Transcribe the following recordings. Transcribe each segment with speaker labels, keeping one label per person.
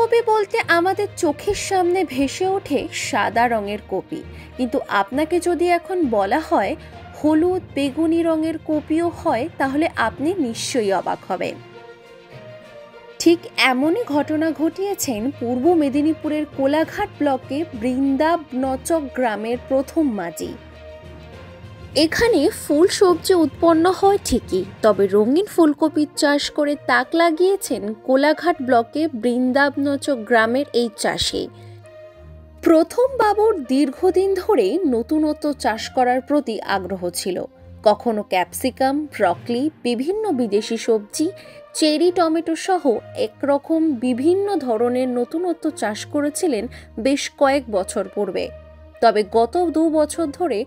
Speaker 1: ফুলকপি বলতে আমাদের চোখের সামনে ভেসে ওঠে সাদা রঙের কপি, কিন্তু আপনাকে যদি এখন বলা হয় হলুদ বেগুনি রঙের কপিও হয়, তাহলে আপনি নিশ্চয়ই অবাক হবেন। ঠিক এমনই ঘটনা ঘটিয়েছেন পূর্ব মেদিনীপুরের কোলাঘাট ব্লকে বৃন্দাবনচক গ্রামের প্রথম মাঝি। এখানে ফুল সবজি উৎপন্ন হয় ঠিকই, তবে রঙিন ফুলকপির চাষ করে তাক লাগিয়েছেন কোলাঘাট ব্লকে বৃন্দাবনচক গ্রামের এই চাষি। প্রথম বাবুর দীর্ঘদিন ধরেই নতুনত্ব চাষ করার প্রতি আগ্রহ ছিল। কখনো ক্যাপসিকাম, ব্রকলি, বিভিন্ন বিদেশি সবজি, চেরি টমেটো সহ একরকম বিভিন্ন ধরনের নতুনত্ব চাষ করেছিলেন বেশ কয়েক বছর পূর্বে। তবে গত 2 বছর ধরে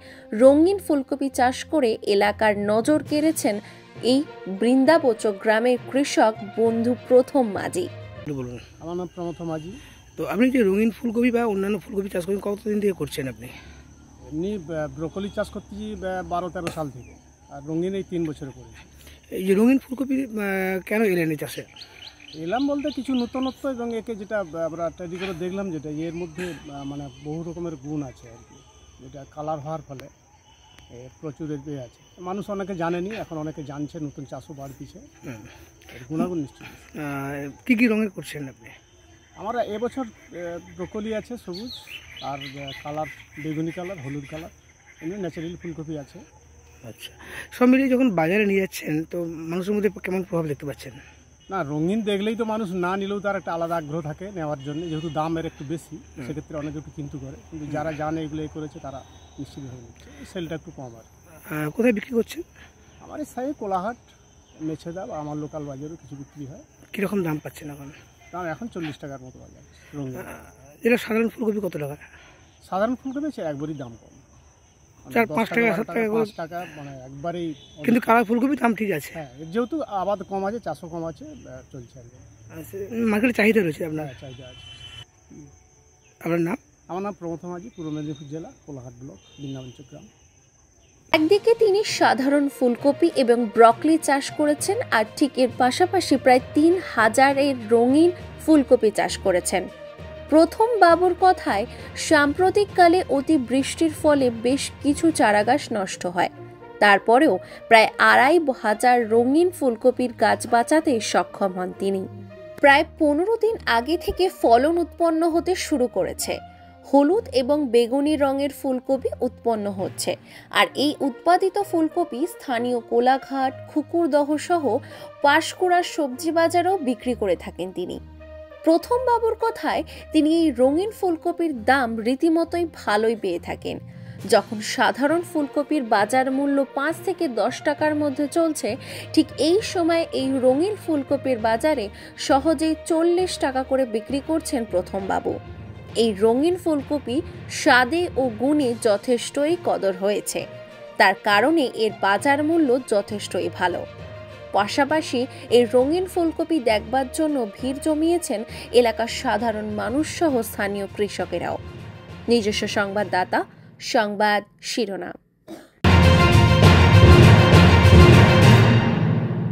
Speaker 1: রঙিন ফুলকপি চাষ করে এলাকার নজর কেড়েছেন এই বৃন্দাবনচক গ্রামের কৃষক বন্ধু প্রথম মাঝি।
Speaker 2: আমার নাম প্রথম মাঝি।
Speaker 3: তো আপনি যে রঙিন ফুলকপি বা অন্যান্য ফুলকপি চাষ করেন কতদিন থেকে করছেন আপনি?
Speaker 2: এমনি ব্রকলি চাষ করতেছি 12-13 সাল থেকে, আর রঙিন এই 3 বছরে করেছি।
Speaker 3: এই যে রঙিন ফুলকপি কেন এলেন এই চাষে?
Speaker 2: এলাম বলতে কিছু নতুনত্ব, এবং একে যেটা আমরা তৈরি করে দেখলাম, যেটা এর মধ্যে মানে বহু রকমের গুণ আছে আর কি, যেটা কালার হওয়ার ফলে প্রচুর আছে। মানুষ অনেকে জানেনি, এখন অনেকে জানছে, নতুন চাষও বাড়তিছে, গুণাগুণ নিশ্চয়ই।
Speaker 3: কী কী রঙের করছেন আপনি?
Speaker 2: আমরা এবছর ব্রকলি আছে সবুজ, আর কালার বেগুনি কালার, হলুদ কালার, এমনি ন্যাচারাল ফুলকপি আছে।
Speaker 3: আচ্ছা, সব মিলিয়ে যখন বাজারে নিয়ে যাচ্ছেন তো মানুষের মধ্যে কেমন প্রভাব দেখতে পাচ্ছেন?
Speaker 2: না, রঙিন দেখলেই তো মানুষ না নিলেও তার একটা আলাদা আগ্রহ থাকে নেওয়ার জন্য, যেহেতু দামের একটু বেশি, সেক্ষেত্রে অনেকে একটু কিন্তু করে, কিন্তু যারা জানে এগুলো করেছে তারা নিশ্চিতভাবে নিচ্ছে, সেলটা একটু কম আর।
Speaker 3: কোথায় বিক্রি করছেন?
Speaker 2: আমার এই সাইডে কোলাহাট, মেছেদা বা আমার লোকাল বাজারেও কিছু বিক্রি হয়।
Speaker 3: কীরকম দাম পাচ্ছেন এখন?
Speaker 2: দাম এখন 40 টাকার মতো বাজার রঙিন।
Speaker 3: যেটা সাধারণ ফুলকপি কত টাকা?
Speaker 2: সাধারণ ফুলকপি আছে একবারই দাম কম,
Speaker 3: 4-5 টাকা 7 টাকা
Speaker 2: 5 টাকা, মানে একবারেই।
Speaker 3: কিন্তু কালার ফুলকপি দাম ঠিক আছে।
Speaker 2: হ্যাঁ, যেহেতু আবাদ কম আছে, চাষও কম আছে, চলছে আর কি।
Speaker 3: মার্কেটে চাহিদা রয়েছে আপনার?
Speaker 2: চাহিদা আছে।
Speaker 3: আপনার নাম?
Speaker 2: আমার নাম প্রথম মাঝি, পূর্ব মেদিনীপুর জেলা, কোলাঘাট ব্লক, বৃন্দাবনচক গ্রাম।
Speaker 1: একদিকে তিনি সাধারণ ফুলকপি এবং ব্রকলি চাষ করেছেন, আর ঠিক এর পাশাপাশি প্রায় 3000-এর রঙিন ফুলকপি চাষ করেছেন। প্রথম বাবুর কথায় সাম্প্রতিককালে অতি বৃষ্টির ফলে বেশ কিছু চারাগাছ নষ্ট হয়, তারপরেও প্রায় 2500 রঙিন ফুলকপির গাছ বাঁচাতে সক্ষম হন তিনি। প্রায় 15 দিন আগে থেকে ফলন উৎপন্ন হতে শুরু করেছে। হলুদ এবং বেগুনি রঙের ফুলকপি উৎপন্ন হচ্ছে, আর এই উৎপাদিত ফুলকপি স্থানীয় কোলাঘাট, খুকুরদহ সহ পাঁশকুড়ার সবজি বাজারেও বিক্রি করে থাকেন তিনি। প্রথম বাবুর কথায় তিনি এই রঙিন ফুলকপির দাম রীতিমতোই ভালোই পেয়ে থাকেন। যখন সাধারণ ফুলকপির বাজার মূল্য 5 থেকে 10 টাকার মধ্যে চলছে, ঠিক এই সময় এই রঙিন ফুলকপির বাজারে সহজেই 40 টাকা করে বিক্রি করছেন প্রথম বাবু। এই রঙিন ফুলকপি স্বাদে ও গুণে যথেষ্টই কদর হয়েছে, তার কারণে এর বাজার মূল্য যথেষ্টই ভালো। পাশাপাশি এই রঙিন ফুলকপি দেখবার জন্য ভিড় জমিয়েছেন এলাকার সাধারণ মানুষ সহ স্থানীয় কৃষকেরাও। নিজস্ব সংবাদদাতা, সংবাদ শিরোনাম।